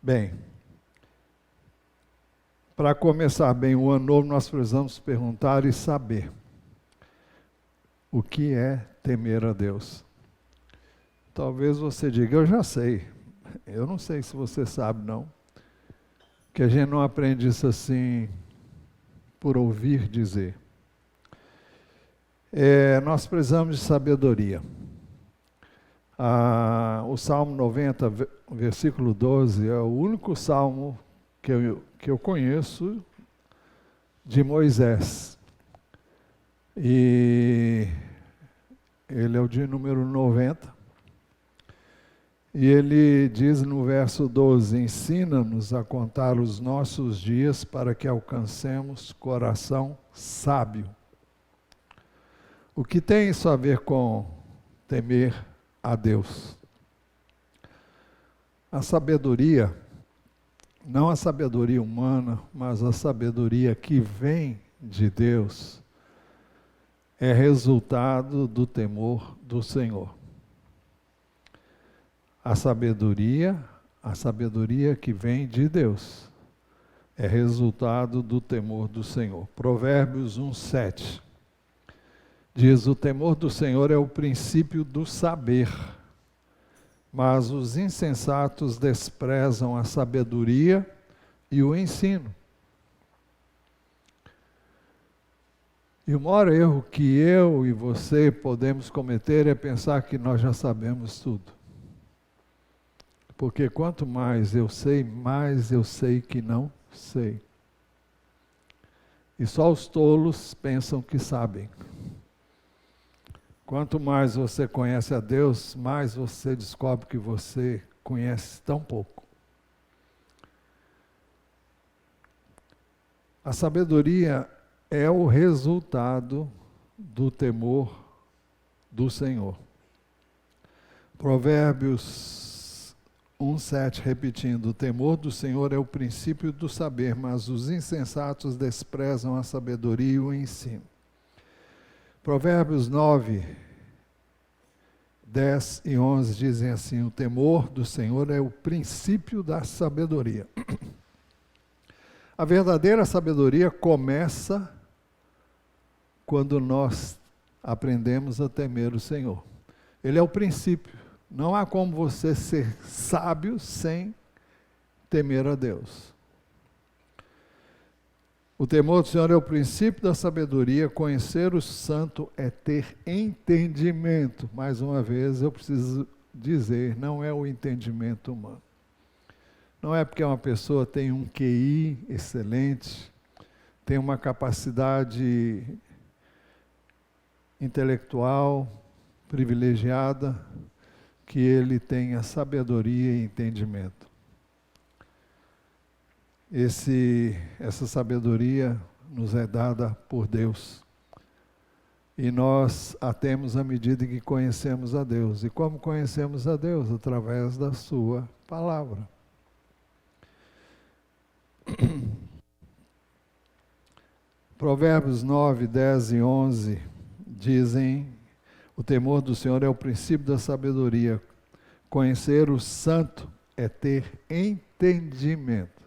Bem, para começar bem o ano novo, nós precisamos perguntar e saber o que é temer a Deus. Talvez você diga, eu já sei. Eu não sei se você sabe, não. Que a gente não aprende isso assim por ouvir dizer. Nós precisamos de sabedoria. O Salmo 90, versículo 12, é o único salmo que eu conheço de Moisés. E ele é o de número 90. E ele diz no verso 12, ensina-nos a contar os nossos dias para que alcancemos coração sábio. O que tem isso a ver com temer a Deus? A sabedoria, não a sabedoria humana, mas a sabedoria que vem de Deus, é resultado do temor do Senhor. A sabedoria que vem de Deus, é resultado do temor do Senhor. Provérbios 1:7 diz: o temor do Senhor é o princípio do saber, mas os insensatos desprezam a sabedoria e o ensino. E o maior erro que eu e você podemos cometer é pensar que nós já sabemos tudo. Porque quanto mais eu sei que não sei. E só os tolos pensam que sabem. Quanto mais você conhece a Deus, mais você descobre que você conhece tão pouco. A sabedoria é o resultado do temor do Senhor. Provérbios 1:7, repetindo: o temor do Senhor é o princípio do saber, mas os insensatos desprezam a sabedoria e o ensino. Provérbios 9, 10 e 11 dizem assim: o temor do Senhor é o princípio da sabedoria. A verdadeira sabedoria começa quando nós aprendemos a temer o Senhor. Ele é o princípio. Não há como você ser sábio sem temer a Deus. O temor do Senhor é o princípio da sabedoria. Conhecer o santo é ter entendimento. Mais uma vez, eu preciso dizer, não é o entendimento humano. Não é porque uma pessoa tem um QI excelente, tem uma capacidade intelectual privilegiada, que ele tenha sabedoria e entendimento. Essa sabedoria nos é dada por Deus. E nós a temos à medida que conhecemos a Deus. E como conhecemos a Deus? Através da sua palavra. Provérbios 9, 10 e 11 dizem: o temor do Senhor é o princípio da sabedoria. Conhecer o santo é ter entendimento.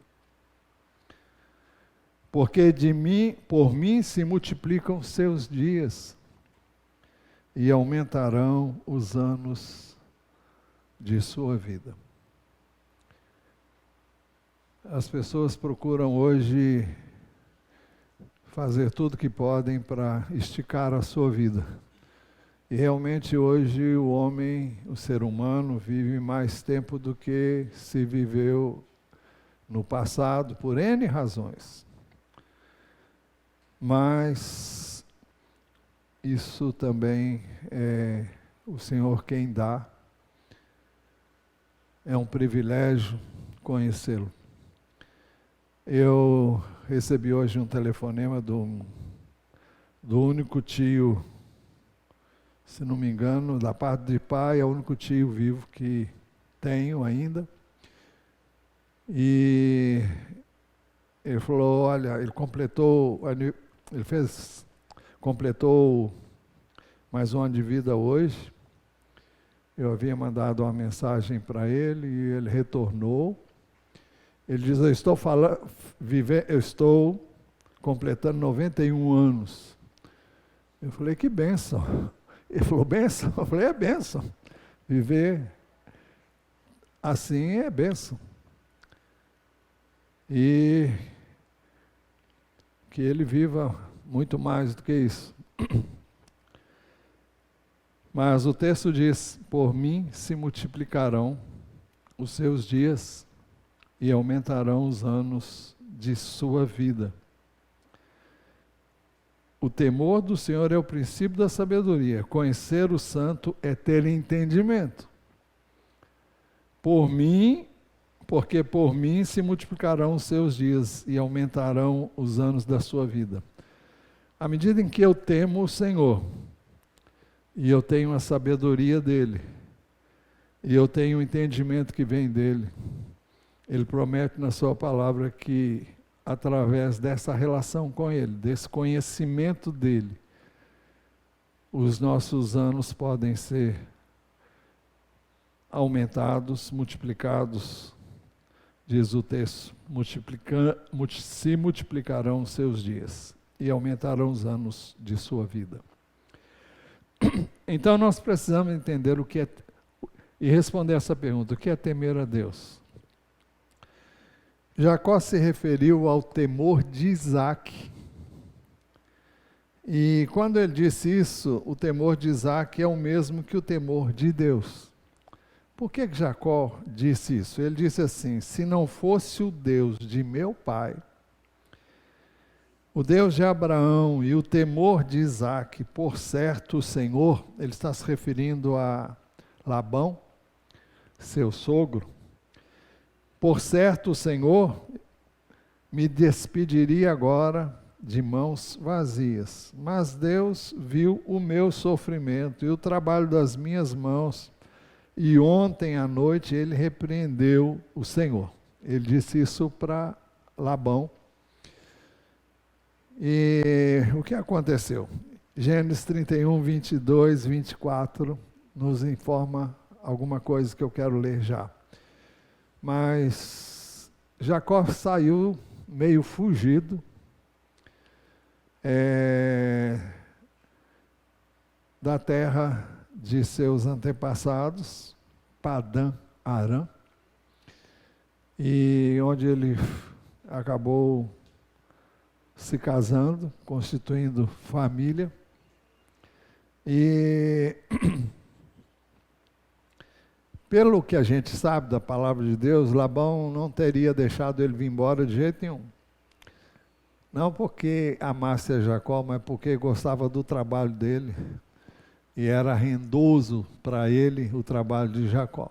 Porque por mim se multiplicam seus dias e aumentarão os anos de sua vida. As pessoas procuram hoje fazer tudo que podem para esticar a sua vida. E realmente hoje o homem, o ser humano, vive mais tempo do que se viveu no passado, por N razões. Mas isso também é o Senhor quem dá. É um privilégio conhecê-lo. Eu recebi hoje um telefonema do único tio, se não me engano, da parte de pai, é o único tio vivo que tenho ainda. E ele falou, olha, completou mais um ano de vida hoje. Eu havia mandado uma mensagem para ele e ele retornou. Ele diz, eu estou completando 91 anos. Eu falei, que bênção. Ele falou, bênção? Eu falei, é bênção. Viver assim é bênção. E que ele viva muito mais do que isso. Mas o texto diz, por mim se multiplicarão os seus dias e aumentarão os anos de sua vida. O temor do Senhor é o princípio da sabedoria. Conhecer o santo é ter entendimento. Porque por mim se multiplicarão os seus dias e aumentarão os anos da sua vida. À medida em que eu temo o Senhor, e eu tenho a sabedoria dele, e eu tenho o entendimento que vem dele, ele promete na sua palavra que, através dessa relação com ele, desse conhecimento dele, os nossos anos podem ser aumentados, multiplicados, diz o texto, se multiplicarão os seus dias e aumentarão os anos de sua vida. Então nós precisamos entender o que é, e responder essa pergunta, o que é temer a Deus? Jacó se referiu ao temor de Isaac. E quando ele disse isso, o temor de Isaac é o mesmo que o temor de Deus. Por que Jacó disse isso? Ele disse assim, se não fosse o Deus de meu pai, o Deus de Abraão e o temor de Isaac, por certo o Senhor, ele está se referindo a Labão, seu sogro, por certo o Senhor me despediria agora de mãos vazias, mas Deus viu o meu sofrimento e o trabalho das minhas mãos, e ontem à noite ele repreendeu o Senhor. Ele disse isso para Labão. E o que aconteceu? Gênesis 31, 22, 24 nos informa alguma coisa que eu quero ler já. Mas Jacó saiu meio fugido, da terra de seus antepassados, Padã Arã, e onde ele acabou se casando, constituindo família, e pelo que a gente sabe da palavra de Deus, Labão não teria deixado ele vir embora de jeito nenhum. Não porque amasse a Jacó, mas porque gostava do trabalho dele, e era rendoso para ele o trabalho de Jacó.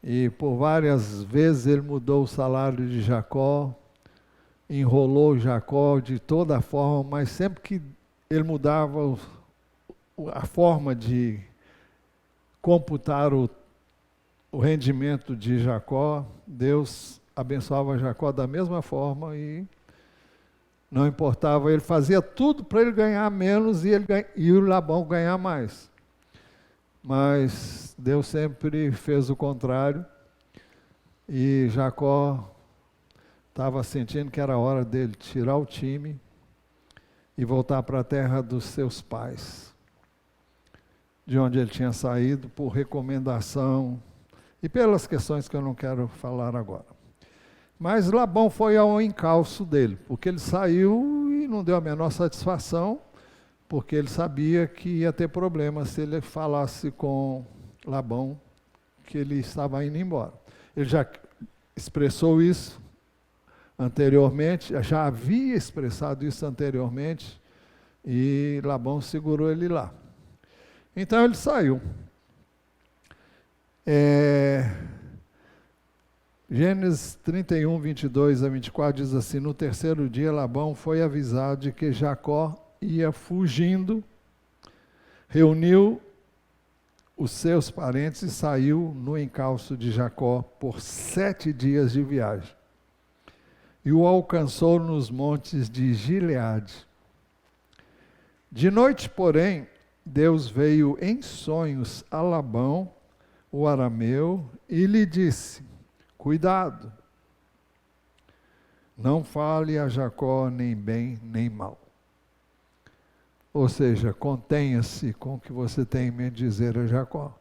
E por várias vezes ele mudou o salário de Jacó, enrolou Jacó de toda forma, mas sempre que ele mudava a forma de computar o rendimento de Jacó, Deus abençoava Jacó da mesma forma e não importava, ele fazia tudo para ele ganhar menos e o Labão ganhar mais. Mas Deus sempre fez o contrário e Jacó estava sentindo que era hora dele tirar o time e voltar para a terra dos seus pais, de onde ele tinha saído por recomendação e pelas questões que eu não quero falar agora. Mas Labão foi ao encalço dele, porque ele saiu e não deu a menor satisfação, porque ele sabia que ia ter problema se ele falasse com Labão que ele estava indo embora. Ele já expressou isso anteriormente, já havia expressado isso anteriormente, e Labão segurou ele lá. Então ele saiu. Gênesis 31, 22 a 24 diz assim, no terceiro dia Labão foi avisado de que Jacó ia fugindo, reuniu os seus parentes e saiu no encalço de Jacó por 7 dias de viagem. E o alcançou nos montes de Gileade. De noite, porém, Deus veio em sonhos a Labão, o arameu, e lhe disse, Cuidado. Não fale a Jacó nem bem nem mal. Ou seja, contenha-se com o que você tem em mente dizer a Jacó.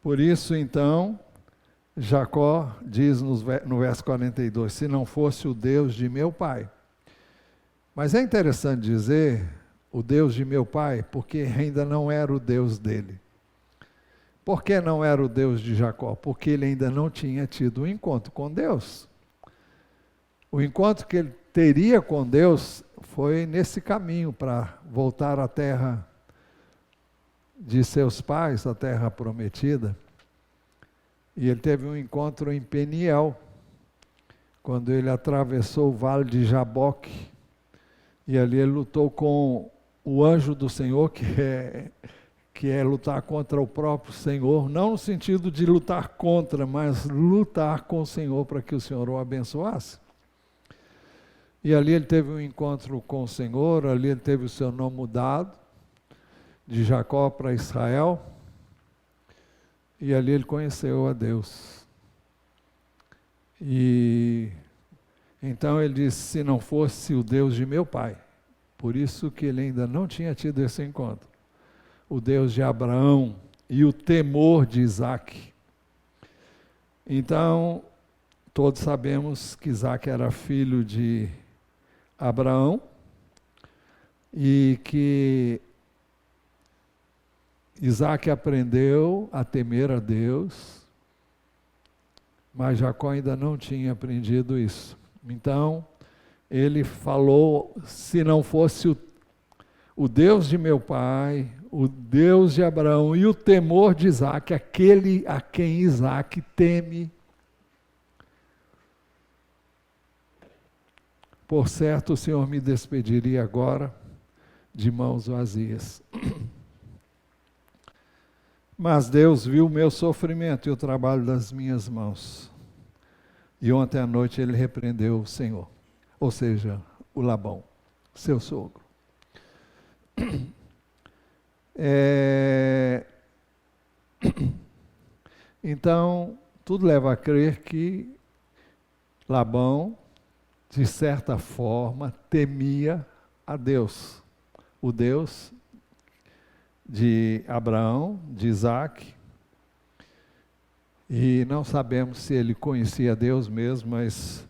Por isso, então, Jacó diz no verso 42, se não fosse o Deus de meu pai. Mas é interessante dizer, o Deus de meu pai, porque ainda não era o Deus dele. Por que não era o Deus de Jacó? Porque ele ainda não tinha tido um encontro com Deus. O encontro que ele teria com Deus foi nesse caminho para voltar à terra de seus pais, a terra prometida. E ele teve um encontro em Peniel, quando ele atravessou o vale de Jaboque, e ali ele lutou com o anjo do Senhor, que é lutar contra o próprio Senhor, não no sentido de lutar contra, mas lutar com o Senhor para que o Senhor o abençoasse. E ali ele teve um encontro com o Senhor, ali ele teve o seu nome mudado, de Jacó para Israel, e ali ele conheceu a Deus. E então ele disse, se não fosse o Deus de meu pai, por isso que ele ainda não tinha tido esse encontro, o Deus de Abraão e o temor de Isaac. Então, todos sabemos que Isaac era filho de Abraão e que Isaac aprendeu a temer a Deus, mas Jacó ainda não tinha aprendido isso. Então, ele falou, se não fosse o Deus de meu pai, o Deus de Abraão e o temor de Isaac, aquele a quem Isaac teme, por certo, o Senhor me despediria agora de mãos vazias. Mas Deus viu o meu sofrimento e o trabalho das minhas mãos. E ontem à noite ele repreendeu o Senhor, ou seja, o Labão, seu sogro. Então, tudo leva a crer que Labão, de certa forma, temia a Deus, o Deus de Abraão, de Isaac, e não sabemos se ele conhecia Deus mesmo, mas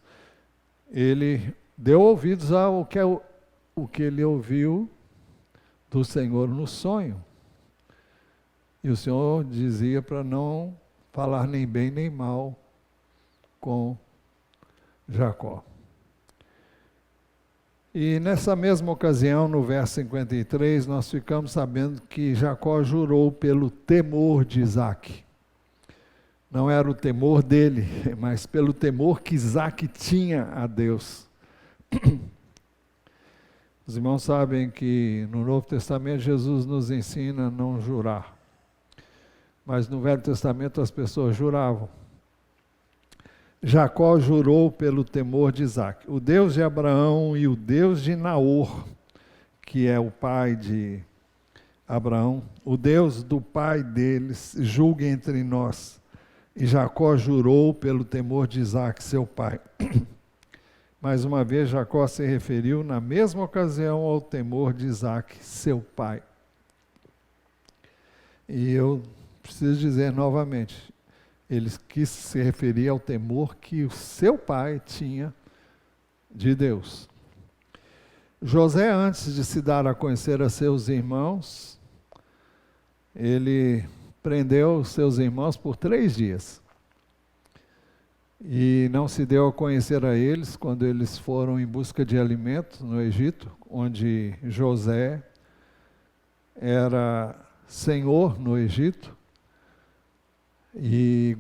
ele deu ouvidos ao que ele ouviu do Senhor no sonho. E o Senhor dizia para não falar nem bem nem mal com Jacó. E nessa mesma ocasião, no verso 53, nós ficamos sabendo que Jacó jurou pelo temor de Isaac. Não era o temor dele, mas pelo temor que Isaac tinha a Deus. Os irmãos sabem que no Novo Testamento Jesus nos ensina a não jurar. Mas no Velho Testamento as pessoas juravam. Jacó jurou pelo temor de Isaac. O Deus de Abraão e o Deus de Naor, que é o pai de Abraão, o Deus do pai deles, julgue entre nós. E Jacó jurou pelo temor de Isaac, seu pai. Mais uma vez, Jacó se referiu na mesma ocasião ao temor de Isaac, seu pai. E eu preciso dizer novamente, ele quis se referir ao temor que o seu pai tinha de Deus. José, antes de se dar a conhecer a seus irmãos, ele prendeu os seus irmãos por 3 dias. E não se deu a conhecer a eles quando eles foram em busca de alimento no Egito, onde José era senhor no Egito e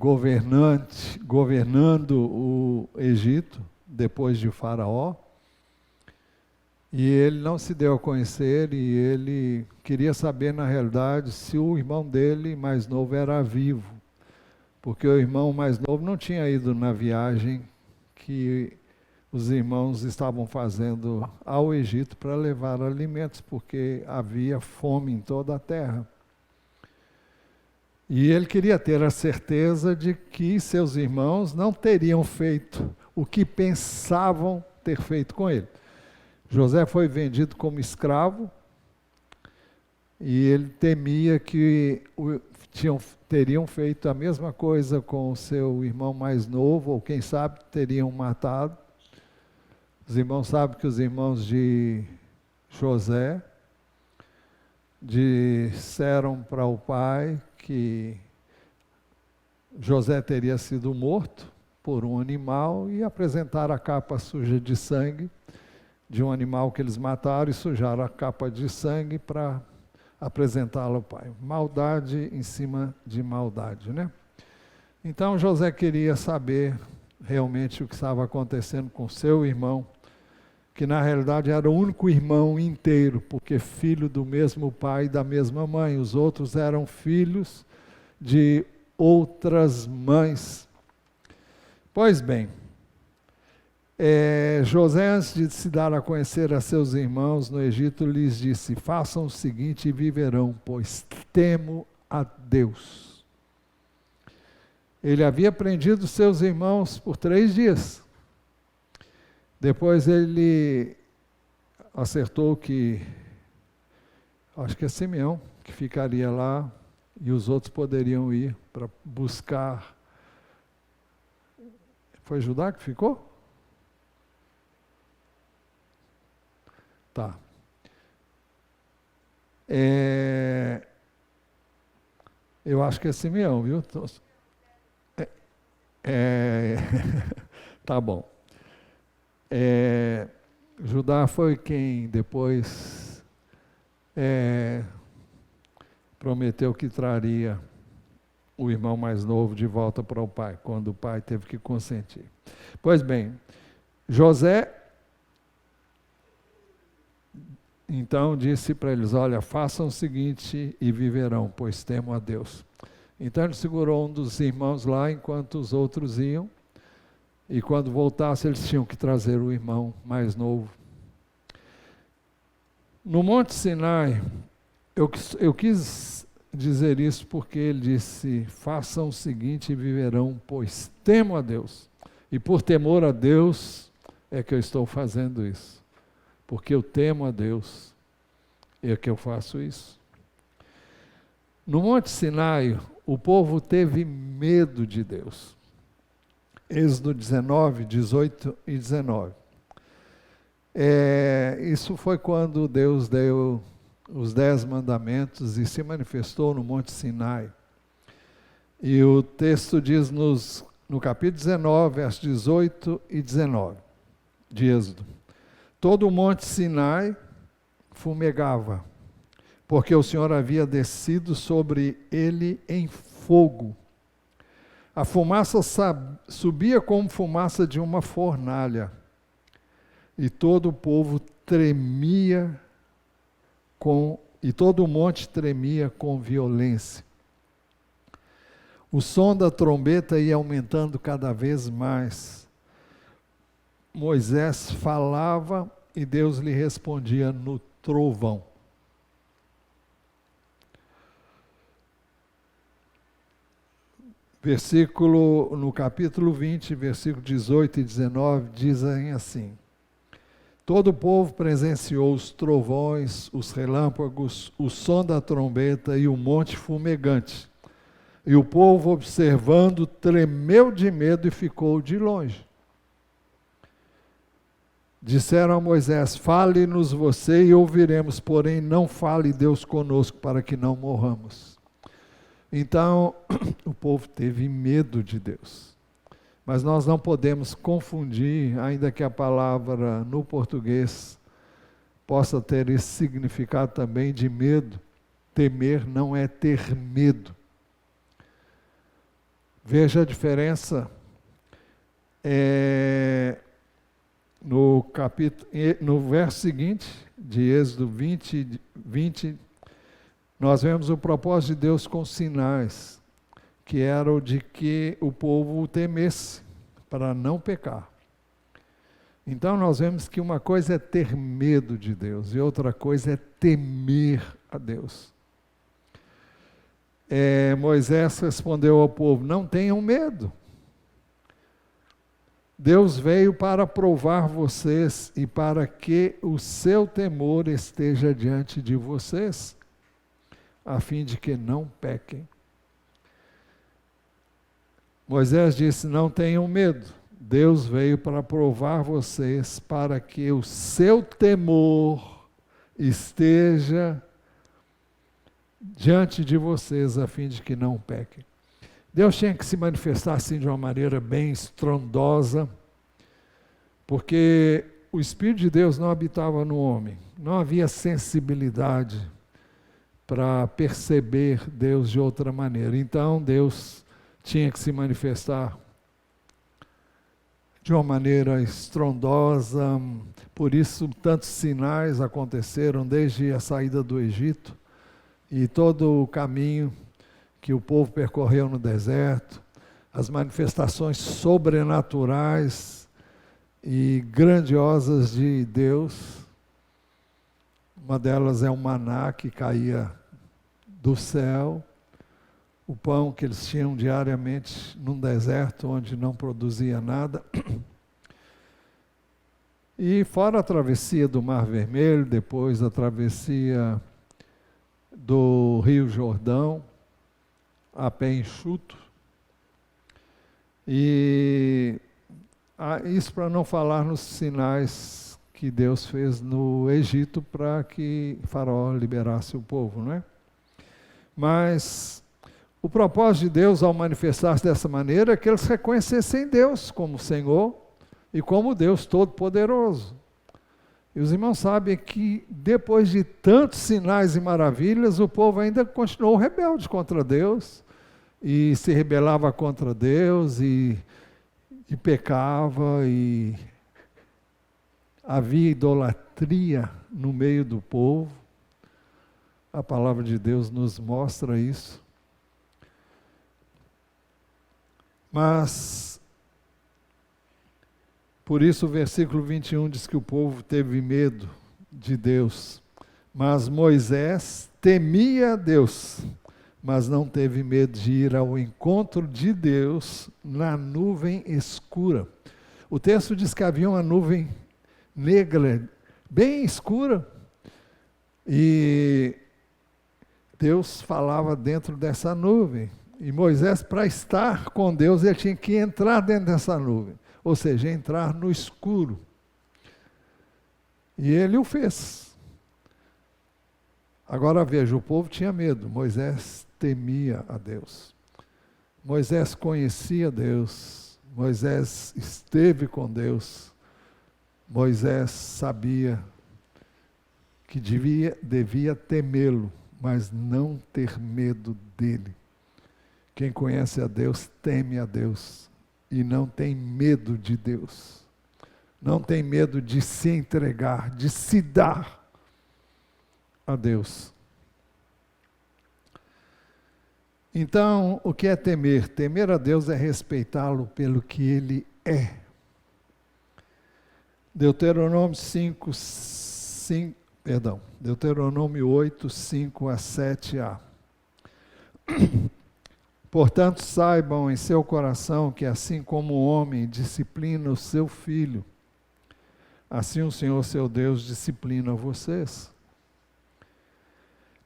governando o Egito depois de Faraó. E ele não se deu a conhecer e ele queria saber, na realidade, se o irmão dele mais novo era vivo. Porque o irmão mais novo não tinha ido na viagem que os irmãos estavam fazendo ao Egito para levar alimentos, porque havia fome em toda a terra. E ele queria ter a certeza de que seus irmãos não teriam feito o que pensavam ter feito com ele. José foi vendido como escravo e ele temia que teriam feito a mesma coisa com o seu irmão mais novo, ou quem sabe teriam matado. Os irmãos sabem que os irmãos de José disseram para o pai que José teria sido morto por um animal e apresentaram a capa suja de sangue de um animal que eles mataram e sujaram a capa de sangue para apresentá-lo ao pai. Maldade em cima de maldade, né? Então José queria saber realmente o que estava acontecendo com seu irmão, que na realidade era o único irmão inteiro, porque filho do mesmo pai e da mesma mãe. Os outros eram filhos de outras mães. Pois bem, José, antes de se dar a conhecer a seus irmãos no Egito, lhes disse: façam o seguinte e viverão, pois temo a Deus. Ele havia prendido seus irmãos por 3 dias. Depois ele acertou que, acho que é Simeão, que ficaria lá e os outros poderiam ir para buscar. Foi Judá que ficou? Tá. Eu acho que é Simeão, viu? Tá bom. Judá foi quem depois prometeu que traria o irmão mais novo de volta para o pai, quando o pai teve que consentir. Pois bem, José então disse para eles: olha, façam o seguinte e viverão, pois temo a Deus. Então ele segurou um dos irmãos lá enquanto os outros iam, e quando voltasse eles tinham que trazer o irmão mais novo. No Monte Sinai, eu quis dizer isso porque ele disse: façam o seguinte e viverão, pois temo a Deus. E por temor a Deus é que eu estou fazendo isso. Porque eu temo a Deus é que eu faço isso. No Monte Sinai, o povo teve medo de Deus. Êxodo 19, 18 e 19. Isso foi quando Deus deu os 10 mandamentos e se manifestou no Monte Sinai. E o texto diz no capítulo 19, versos 18 e 19, de Êxodo: todo o Monte Sinai fumegava, porque o Senhor havia descido sobre ele em fogo. A fumaça subia como fumaça de uma fornalha, e todo o povo tremia e todo o monte tremia com violência. O som da trombeta ia aumentando cada vez mais. Moisés falava e Deus lhe respondia no trovão. No capítulo 20, versículo 18 e 19, dizem assim: todo o povo presenciou os trovões, os relâmpagos, o som da trombeta e o monte fumegante. E o povo, observando, tremeu de medo e ficou de longe. Disseram a Moisés: fale-nos você e ouviremos, porém não fale Deus conosco para que não morramos. Então, o povo teve medo de Deus. Mas nós não podemos confundir, ainda que a palavra no português possa ter esse significado também de medo. Temer não é ter medo. Veja a diferença. No verso seguinte, de Êxodo 20, nós vemos o propósito de Deus com sinais, que era o de que o povo o temesse, para não pecar. Então nós vemos que uma coisa é ter medo de Deus, e outra coisa é temer a Deus. Moisés respondeu ao povo: não tenham medo. Deus veio para provar vocês e para que o seu temor esteja diante de vocês, a fim de que não pequem. Moisés disse: não tenham medo. Deus veio para provar vocês, para que o seu temor esteja diante de vocês, a fim de que não pequem. Deus tinha que se manifestar assim de uma maneira bem estrondosa, porque o Espírito de Deus não habitava no homem, não havia sensibilidade para perceber Deus de outra maneira. Então Deus tinha que se manifestar de uma maneira estrondosa, por isso tantos sinais aconteceram desde a saída do Egito e todo o caminho que o povo percorreu no deserto, as manifestações sobrenaturais e grandiosas de Deus. Uma delas é o maná que caía do céu, o pão que eles tinham diariamente num deserto onde não produzia nada. E fora a travessia do Mar Vermelho, depois a travessia do Rio Jordão, a pé enxuto. E isso para não falar nos sinais que Deus fez no Egito para que Faraó liberasse o povo, não é? Mas o propósito de Deus ao manifestar-se dessa maneira é que eles reconhecessem Deus como Senhor e como Deus Todo-Poderoso. E os irmãos sabem que depois de tantos sinais e maravilhas, o povo ainda continuou rebelde contra Deus, e se rebelava contra Deus, e pecava, e havia idolatria no meio do povo. A palavra de Deus nos mostra isso. Mas, por isso o versículo 21 diz que o povo teve medo de Deus. Mas Moisés temia Deus, mas não teve medo de ir ao encontro de Deus na nuvem escura. O texto diz que havia uma nuvem negra, bem escura, e Deus falava dentro dessa nuvem. E Moisés, para estar com Deus, ele tinha que entrar dentro dessa nuvem, ou seja, entrar no escuro. E ele o fez. Agora veja, o povo tinha medo, Moisés temia a Deus. Moisés conhecia Deus, Moisés esteve com Deus, Moisés sabia que devia temê-lo, mas não ter medo dele. Quem conhece a Deus, teme a Deus e não tem medo de Deus. Não tem medo de se entregar, de se dar a Deus. Então, o que é temer? Temer a Deus é respeitá-lo pelo que Ele é. Deuteronômio 8, 5 a 7a. Portanto, saibam em seu coração que assim como o homem disciplina o seu filho, assim o Senhor seu Deus disciplina vocês.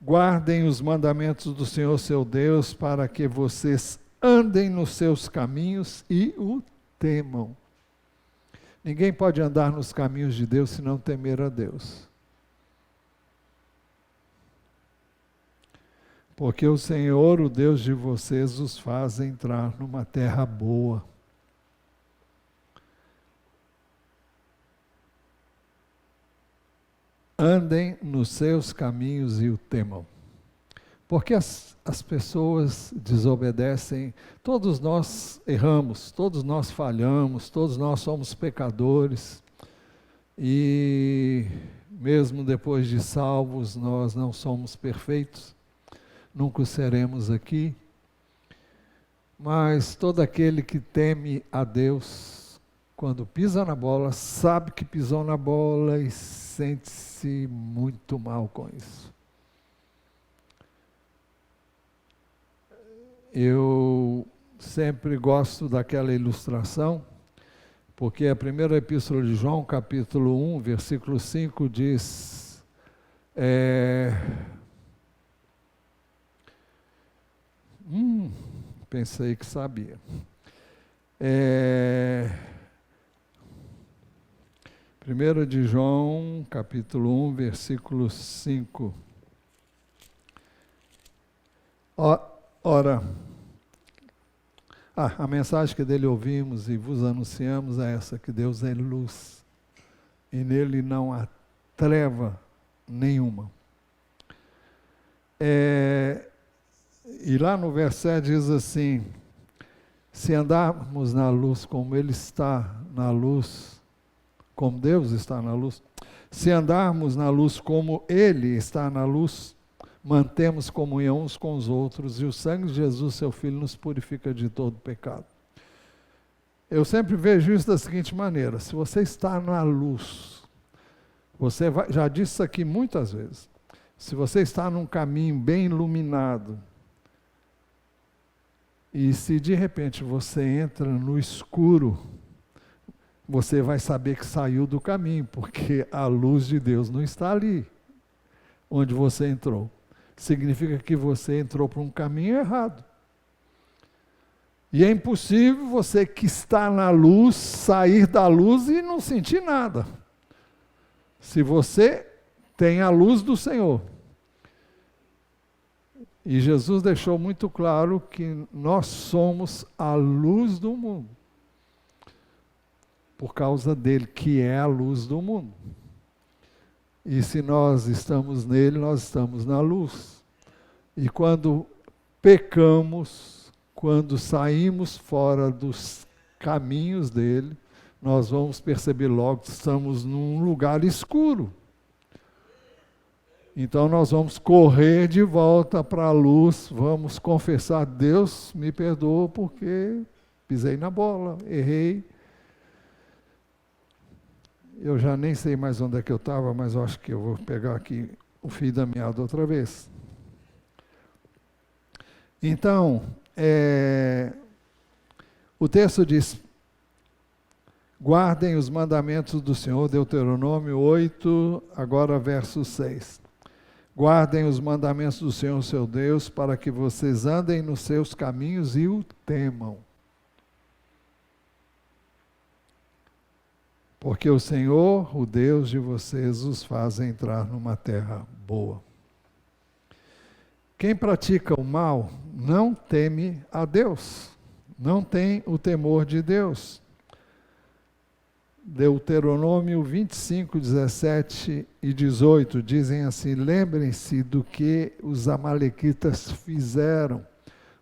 Guardem os mandamentos do Senhor seu Deus para que vocês andem nos seus caminhos e o temam. Ninguém pode andar nos caminhos de Deus se não temer a Deus. Porque o Senhor, o Deus de vocês, os faz entrar numa terra boa. Andem nos seus caminhos e o temam. Porque as pessoas desobedecem, todos nós erramos, todos nós falhamos, todos nós somos pecadores, e mesmo depois de salvos, nós não somos perfeitos, nunca o seremos aqui, mas todo aquele que teme a Deus, quando pisa na bola, sabe que pisou na bola e sente-se muito mal com isso. Eu sempre gosto daquela ilustração, porque a primeira epístola de João, capítulo 1, versículo 5, diz... pensei que sabia. 1 de João, capítulo 1, versículo 5. Ora, a mensagem que dele ouvimos e vos anunciamos é essa, que Deus é luz, e nele não há treva nenhuma. E lá no verso 7 diz assim, se andarmos na luz como ele está na luz, como Deus está na luz, se andarmos na luz como ele está na luz, mantemos comunhão uns com os outros, e o sangue de Jesus, seu Filho, nos purifica de todo pecado. Eu sempre vejo isso da seguinte maneira, se você está na luz, já disse isso aqui muitas vezes, se você está num caminho bem iluminado, e se de repente você entra no escuro, você vai saber que saiu do caminho, porque a luz de Deus não está ali, onde você entrou. Significa que você entrou por um caminho errado. E é impossível você que está na luz, sair da luz e não sentir nada. Se você tem a luz do Senhor. E Jesus deixou muito claro que nós somos a luz do mundo. Por causa dele, que é a luz do mundo. E se nós estamos nele, nós estamos na luz. E quando pecamos, quando saímos fora dos caminhos dele, nós vamos perceber logo que estamos num lugar escuro. Então nós vamos correr de volta para a luz, vamos confessar, Deus me perdoa porque pisei na bola, errei. Eu já nem sei mais onde é que eu estava, mas eu acho que eu vou pegar aqui o fio da meada outra vez. Então, o texto diz, guardem os mandamentos do Senhor, Deuteronômio 8, agora verso 6. Guardem os mandamentos do Senhor, seu Deus, para que vocês andem nos seus caminhos e o temam. Porque o Senhor, o Deus de vocês, os faz entrar numa terra boa. Quem pratica o mal não teme a Deus, não tem o temor de Deus. Deuteronômio 25, 17 e 18 dizem assim, lembrem-se do que os amalequitas fizeram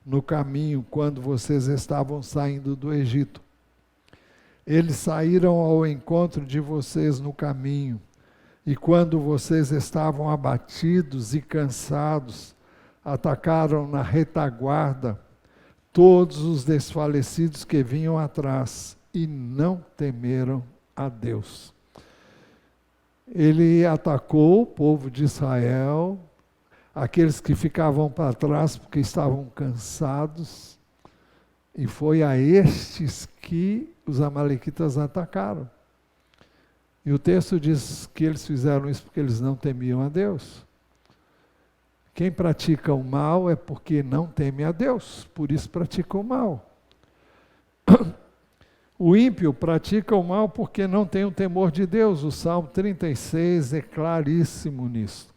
no caminho quando vocês estavam saindo do Egito. Eles saíram ao encontro de vocês no caminho, e quando vocês estavam abatidos e cansados, atacaram na retaguarda todos os desfalecidos que vinham atrás, e não temeram a Deus. Ele atacou o povo de Israel, aqueles que ficavam para trás porque estavam cansados, e foi a estes que os amalequitas atacaram. E o texto diz que eles fizeram isso porque eles não temiam a Deus. Quem pratica o mal é porque não teme a Deus, por isso pratica o mal. O ímpio pratica o mal porque não tem o temor de Deus. O Salmo 36 é claríssimo nisso.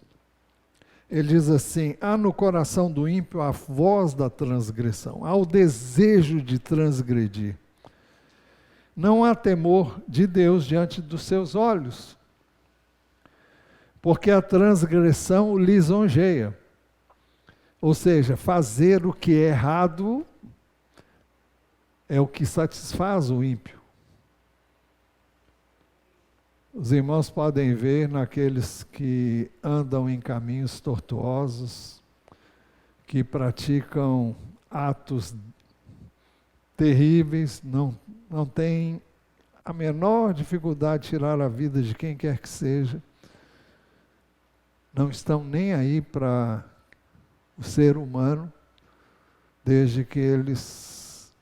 Ele diz assim, há no coração do ímpio a voz da transgressão, há o desejo de transgredir. Não há temor de Deus diante dos seus olhos, porque a transgressão o lisonjeia. Ou seja, fazer o que é errado é o que satisfaz o ímpio. Os irmãos podem ver naqueles que andam em caminhos tortuosos, que praticam atos terríveis, não têm a menor dificuldade de tirar a vida de quem quer que seja, não estão nem aí para o ser humano, desde que eles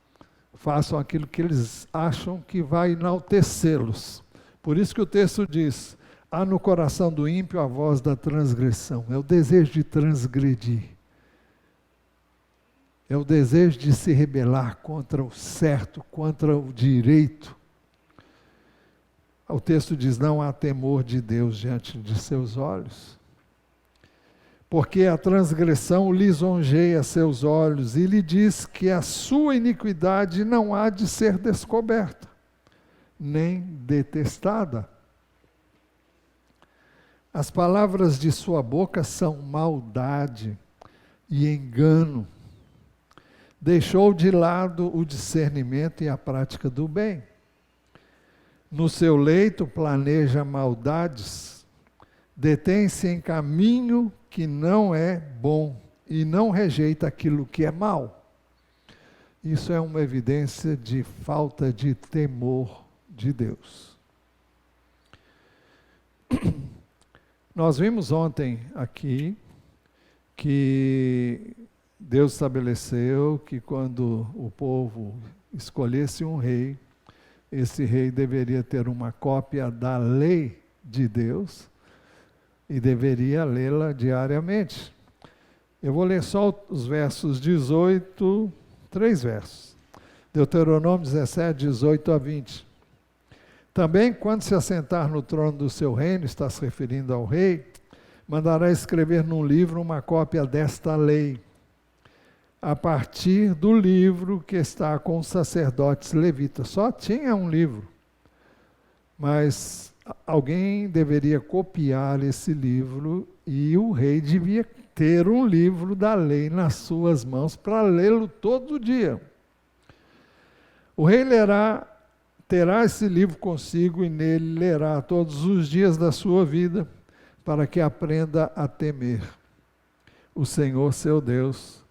façam aquilo que eles acham que vai enaltecê-los. Por isso que o texto diz: há no coração do ímpio a voz da transgressão. É o desejo de transgredir. É o desejo de se rebelar contra o certo, contra o direito. O texto diz: não há temor de Deus diante de seus olhos. Porque a transgressão lisonjeia seus olhos e lhe diz que a sua iniquidade não há de ser descoberta, nem detestada. As palavras de sua boca são maldade e engano. Deixou de lado o discernimento e a prática do bem. No seu leito planeja maldades, detém-se em caminho que não é bom e não rejeita aquilo que é mal. Isso é uma evidência de falta de temor de Deus. Nós vimos ontem aqui que Deus estabeleceu que quando o povo escolhesse um rei, esse rei deveria ter uma cópia da lei de Deus e deveria lê-la diariamente. Eu vou ler só os versos 18, 3 versos. Deuteronômio 17, 18 a 20. Também, quando se assentar no trono do seu reino, está se referindo ao rei, mandará escrever num livro uma cópia desta lei, a partir do livro que está com os sacerdotes levitas. Só tinha um livro, mas alguém deveria copiar esse livro e o rei devia ter um livro da lei nas suas mãos para lê-lo todo dia. O rei terá esse livro consigo e nele lerá todos os dias da sua vida, para que aprenda a temer o Senhor seu Deus,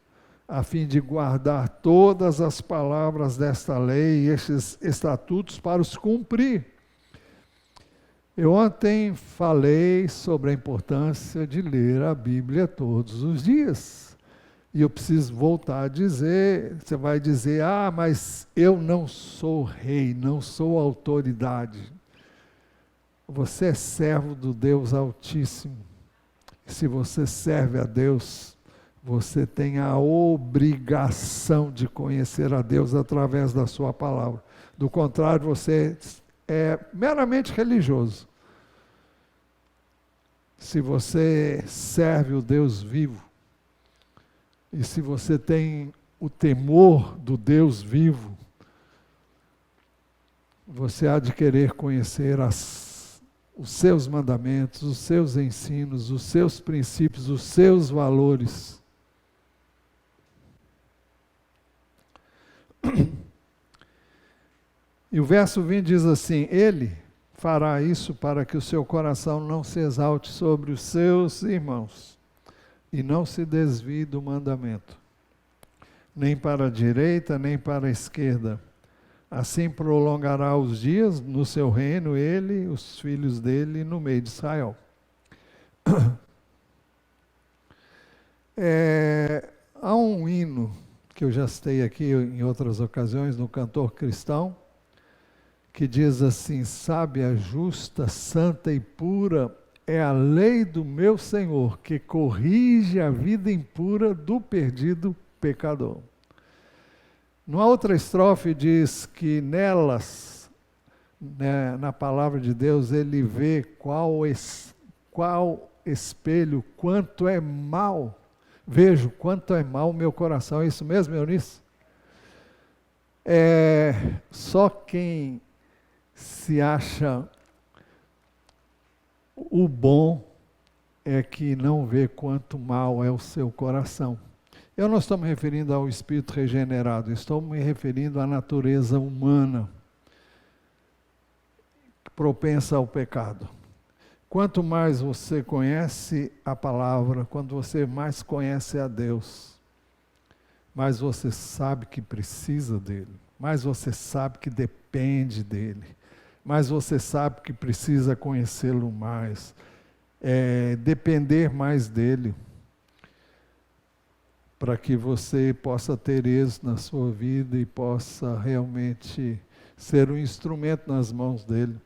a fim de guardar todas as palavras desta lei e estes estatutos para os cumprir. Eu ontem falei sobre a importância de ler a Bíblia todos os dias. E eu preciso voltar a dizer, você vai dizer: ah, mas eu não sou rei, não sou autoridade. Você é servo do Deus Altíssimo. Se você serve a Deus, você tem a obrigação de conhecer a Deus através da sua palavra. Do contrário, você é meramente religioso. Se você serve o Deus vivo, e se você tem o temor do Deus vivo, você há de querer conhecer os seus mandamentos, os seus ensinos, os seus princípios, os seus valores. E o verso 20 diz assim: Ele fará isso para que o seu coração não se exalte sobre os seus irmãos e não se desvie do mandamento, nem para a direita, nem para a esquerda. Assim prolongará os dias no seu reino, ele, os filhos dele, no meio de Israel. Há um hino que eu já citei aqui em outras ocasiões, no Cantor Cristão, que diz assim: sábia, justa, santa e pura é a lei do meu Senhor, que corrige a vida impura do perdido pecador. Numa outra estrofe diz que nelas, né, na palavra de Deus, ele vê qual espelho, quanto é mal, vejo quanto é mal o meu coração. É isso mesmo, Eunice? Só quem se acha o bom é que não vê quanto mal é o seu coração. Eu não estou me referindo ao espírito regenerado, estou me referindo à natureza humana, propensa ao pecado. Quanto mais você conhece a palavra, quando você mais conhece a Deus, mais você sabe que precisa dele, mais você sabe que depende dele, mais você sabe que precisa conhecê-lo mais, depender mais dele. para que você possa ter êxito na sua vida e possa realmente ser um instrumento nas mãos dele.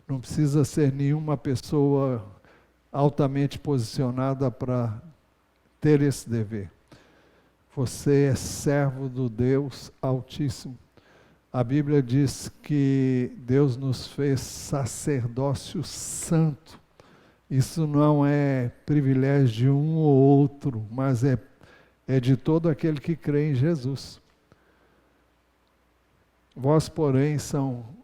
Não precisa ser nenhuma pessoa altamente posicionada para ter esse dever. Você é servo do Deus Altíssimo. A Bíblia diz que Deus nos fez sacerdócio santo. Isso não é privilégio de um ou outro, mas é de todo aquele que crê em Jesus. Vós, porém,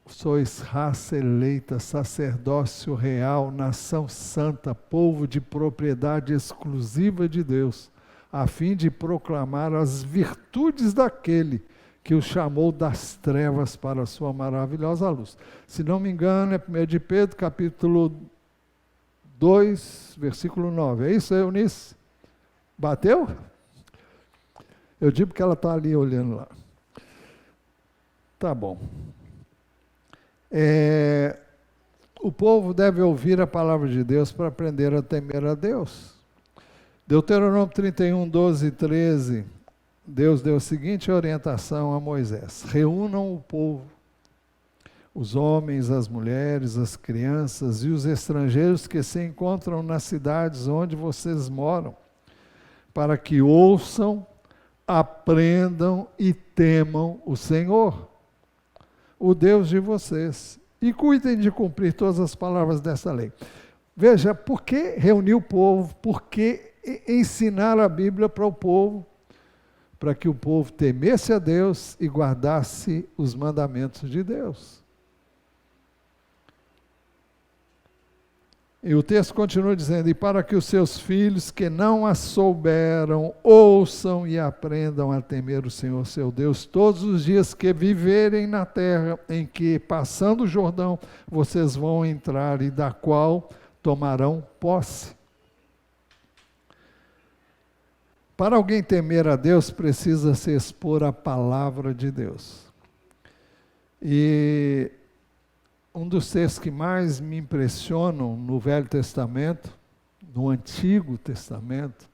sois raça eleita, sacerdócio real, nação santa, povo de propriedade exclusiva de Deus, a fim de proclamar as virtudes daquele que o chamou das trevas para a sua maravilhosa luz. Se não me engano, é 1 de Pedro, capítulo 2, versículo 9. É isso, Eunice? Bateu? Eu digo que ela está ali olhando lá. Tá bom. O povo deve ouvir a palavra de Deus para aprender a temer a Deus. Deuteronômio 31, 12 e 13, Deus deu a seguinte orientação a Moisés: reúnam o povo, os homens, as mulheres, as crianças e os estrangeiros que se encontram nas cidades onde vocês moram, para que ouçam, aprendam e temam o Senhor, o Deus de vocês, e cuidem de cumprir todas as palavras dessa lei. Veja, por que reunir o povo? Por que ensinar a Bíblia para o povo? Para que o povo temesse a Deus e guardasse os mandamentos de Deus. E o texto continua dizendo: e para que os seus filhos que não a souberam, ouçam e aprendam a temer o Senhor seu Deus todos os dias que viverem na terra em que, passando o Jordão, vocês vão entrar e da qual tomarão posse. Para alguém temer a Deus, precisa se expor à palavra de Deus. E um dos textos que mais me impressionam no Velho Testamento, no Antigo Testamento,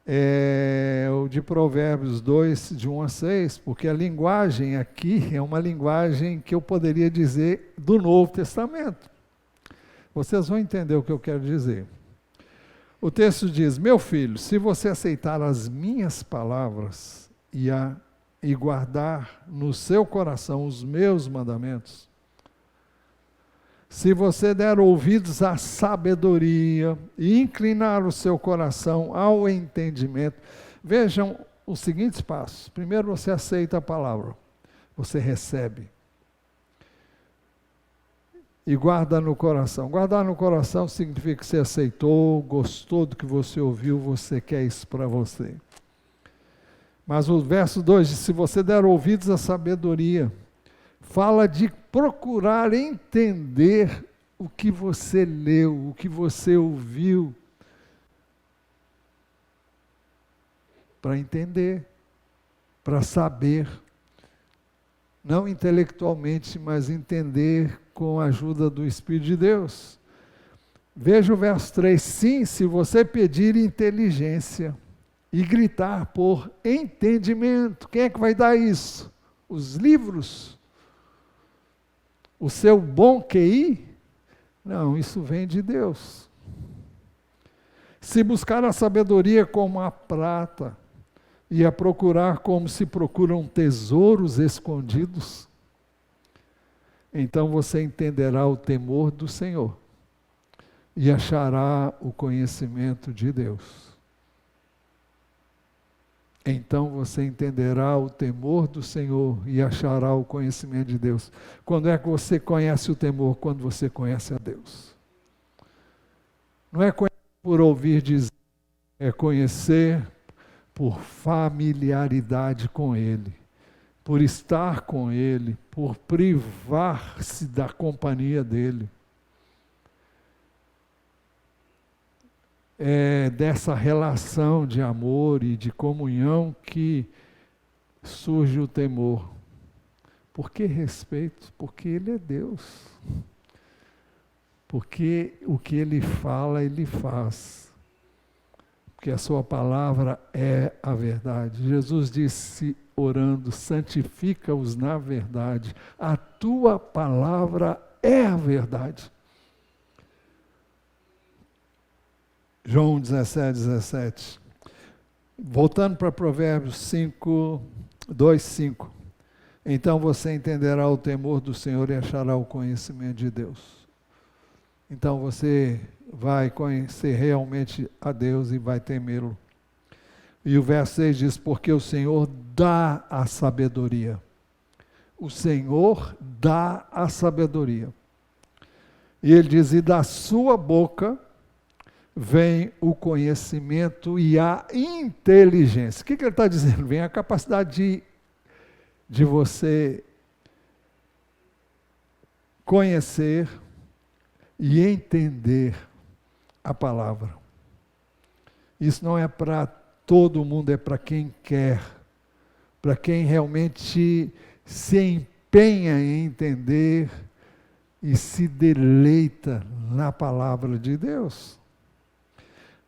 é o de Provérbios 2, de 1 a 6, porque a linguagem aqui é uma linguagem que eu poderia dizer do Novo Testamento. Vocês vão entender o que eu quero dizer. O texto diz: meu filho, se você aceitar as minhas palavras e guardar no seu coração os meus mandamentos, se você der ouvidos à sabedoria e inclinar o seu coração ao entendimento, vejam os seguintes passos. Primeiro, você aceita a palavra, você recebe. E guarda no coração. Guardar no coração significa que você aceitou, gostou do que você ouviu, você quer isso para você. Mas o verso 2 diz: se você der ouvidos à sabedoria, fala de procurar entender o que você leu, o que você ouviu, para entender, para saber, não intelectualmente, mas entender com a ajuda do Espírito de Deus. Veja o verso 3, sim, se você pedir inteligência e gritar por entendimento, quem é que vai dar isso? Os livros? O seu bom QI? Não, isso vem de Deus. Se buscar a sabedoria como a prata e a procurar como se procuram tesouros escondidos, então você entenderá o temor do Senhor e achará o conhecimento de Deus. Então você entenderá o temor do Senhor e achará o conhecimento de Deus. Quando é que você conhece o temor? Quando você conhece a Deus. Não é conhecer por ouvir dizer, é conhecer por familiaridade com Ele, por estar com Ele, por privar-se da companhia dEle. É dessa relação de amor e de comunhão que surge o temor. Por que respeito? Porque Ele é Deus. Porque o que Ele fala, Ele faz. porque a sua palavra é a verdade. Jesus disse, orando, santifica-os na verdade. A tua palavra é a verdade. João 17, 17. Voltando para Provérbios 5, 2, 5. Então você entenderá o temor do Senhor e achará o conhecimento de Deus. Então você vai conhecer realmente a Deus e vai temê-lo. E o verso 6 diz, porque o Senhor dá a sabedoria. O Senhor dá a sabedoria. E ele diz, e da sua boca vem o conhecimento e a inteligência. O que ele está dizendo? Vem a capacidade de você conhecer e entender a palavra. Isso não é para todo mundo, é para quem quer, para quem realmente se empenha em entender e se deleita na palavra de Deus.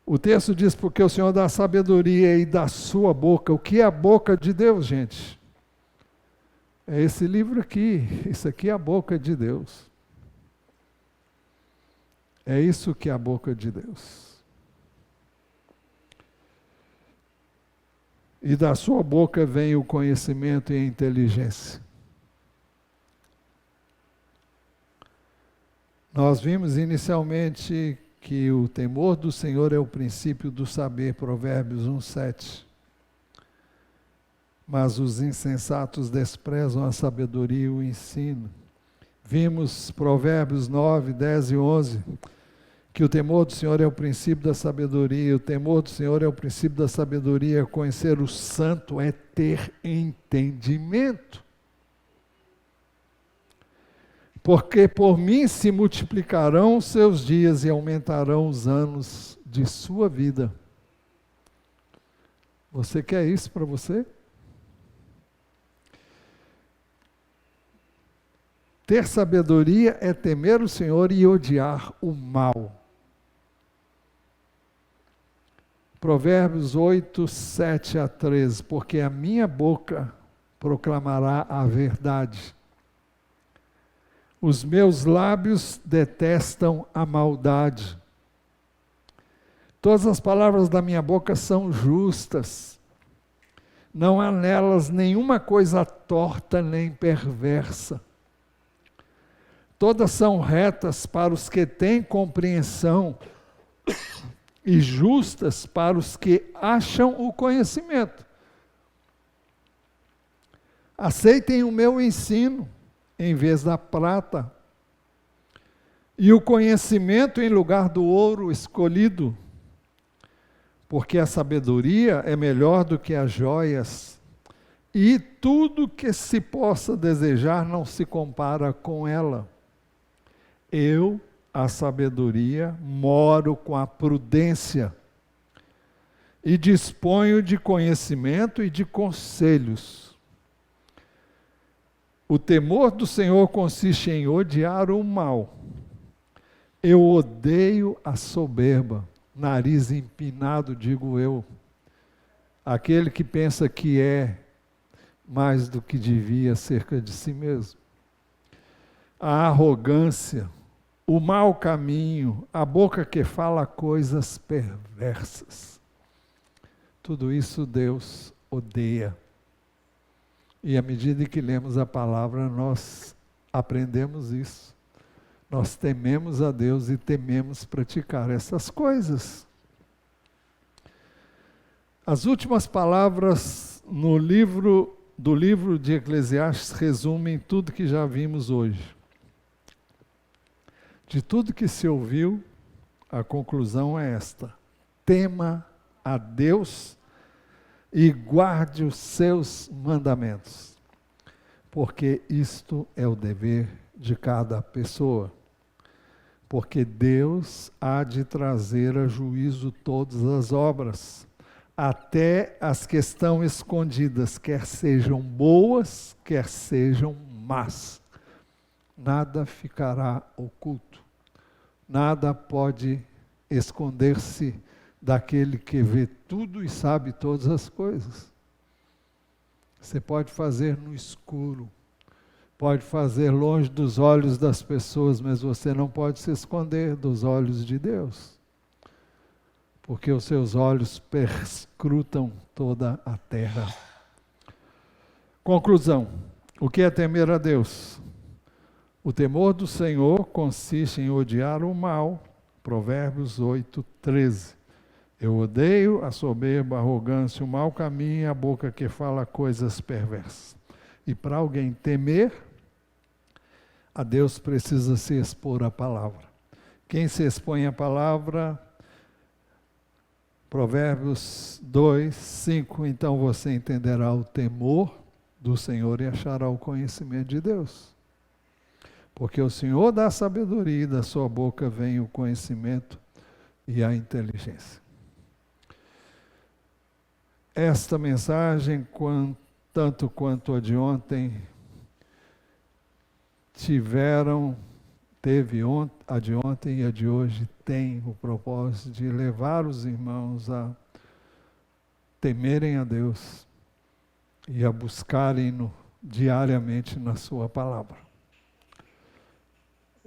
O texto diz, porque o Senhor dá sabedoria e da sua boca. O que é a boca de Deus, gente? É esse livro aqui. Isso aqui é a boca de Deus. É isso que é a boca de Deus. E da sua boca vem o conhecimento e a inteligência. Nós vimos inicialmente que o temor do Senhor é o princípio do saber, Provérbios 1:7. Mas os insensatos desprezam a sabedoria e o ensino. Vimos Provérbios 9, 10 e 11, que o temor do Senhor é o princípio da sabedoria. O temor do Senhor é o princípio da sabedoria. Conhecer o santo é ter entendimento. Porque por mim se multiplicarão os seus dias e aumentarão os anos de sua vida. Você quer isso para você? Ter sabedoria é temer o Senhor e odiar o mal. Provérbios 8, 7 a 13. Porque a minha boca proclamará a verdade. Os meus lábios detestam a maldade. Todas as palavras da minha boca são justas. Não há nelas nenhuma coisa torta nem perversa. Todas são retas para os que têm compreensão e justas para os que acham o conhecimento. Aceitem o meu ensino em vez da prata, e o conhecimento em lugar do ouro escolhido, porque a sabedoria é melhor do que as joias, e tudo que se possa desejar não se compara com ela. Eu, a sabedoria, moro com a prudência, e disponho de conhecimento e de conselhos. O temor do Senhor consiste em odiar o mal. Eu odeio a soberba, nariz empinado, digo eu. Aquele que pensa que é mais do que devia acerca de si mesmo. A arrogância, o mau caminho, a boca que fala coisas perversas. Tudo isso Deus odeia. E à medida que lemos a palavra, nós aprendemos isso. Nós tememos a Deus e tememos praticar essas coisas. As últimas palavras do livro de Eclesiastes resumem tudo que já vimos hoje. De tudo que se ouviu, a conclusão é esta: tema a Deus e guarde os seus mandamentos, porque isto é o dever de cada pessoa. Porque Deus há de trazer a juízo todas as obras, até as que estão escondidas, quer sejam boas, quer sejam más. Nada ficará oculto, nada pode esconder-se daquele que vê tudo e sabe todas as coisas. Você pode fazer no escuro, pode fazer longe dos olhos das pessoas, mas você não pode se esconder dos olhos de Deus, porque os seus olhos perscrutam toda a terra. Conclusão: o que é temer a Deus? O temor do Senhor consiste em odiar o mal. Provérbios 8:13. Eu odeio a soberba, a arrogância, o mau caminho e a boca que fala coisas perversas. E para alguém temer a Deus precisa se expor à palavra. Quem se expõe à palavra, Provérbios 2:5, então você entenderá o temor do Senhor e achará o conhecimento de Deus. Porque o Senhor dá sabedoria e da sua boca vem o conhecimento e a inteligência. Esta mensagem, tanto quanto a de ontem, a de ontem e a de hoje, tem o propósito de levar os irmãos a temerem a Deus e a buscarem-no diariamente na sua palavra.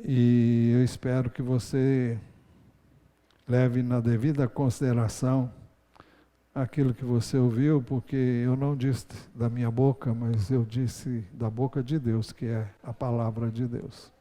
E eu espero que você leve na devida consideração aquilo que você ouviu, porque eu não disse da minha boca, mas eu disse da boca de Deus, que é a palavra de Deus.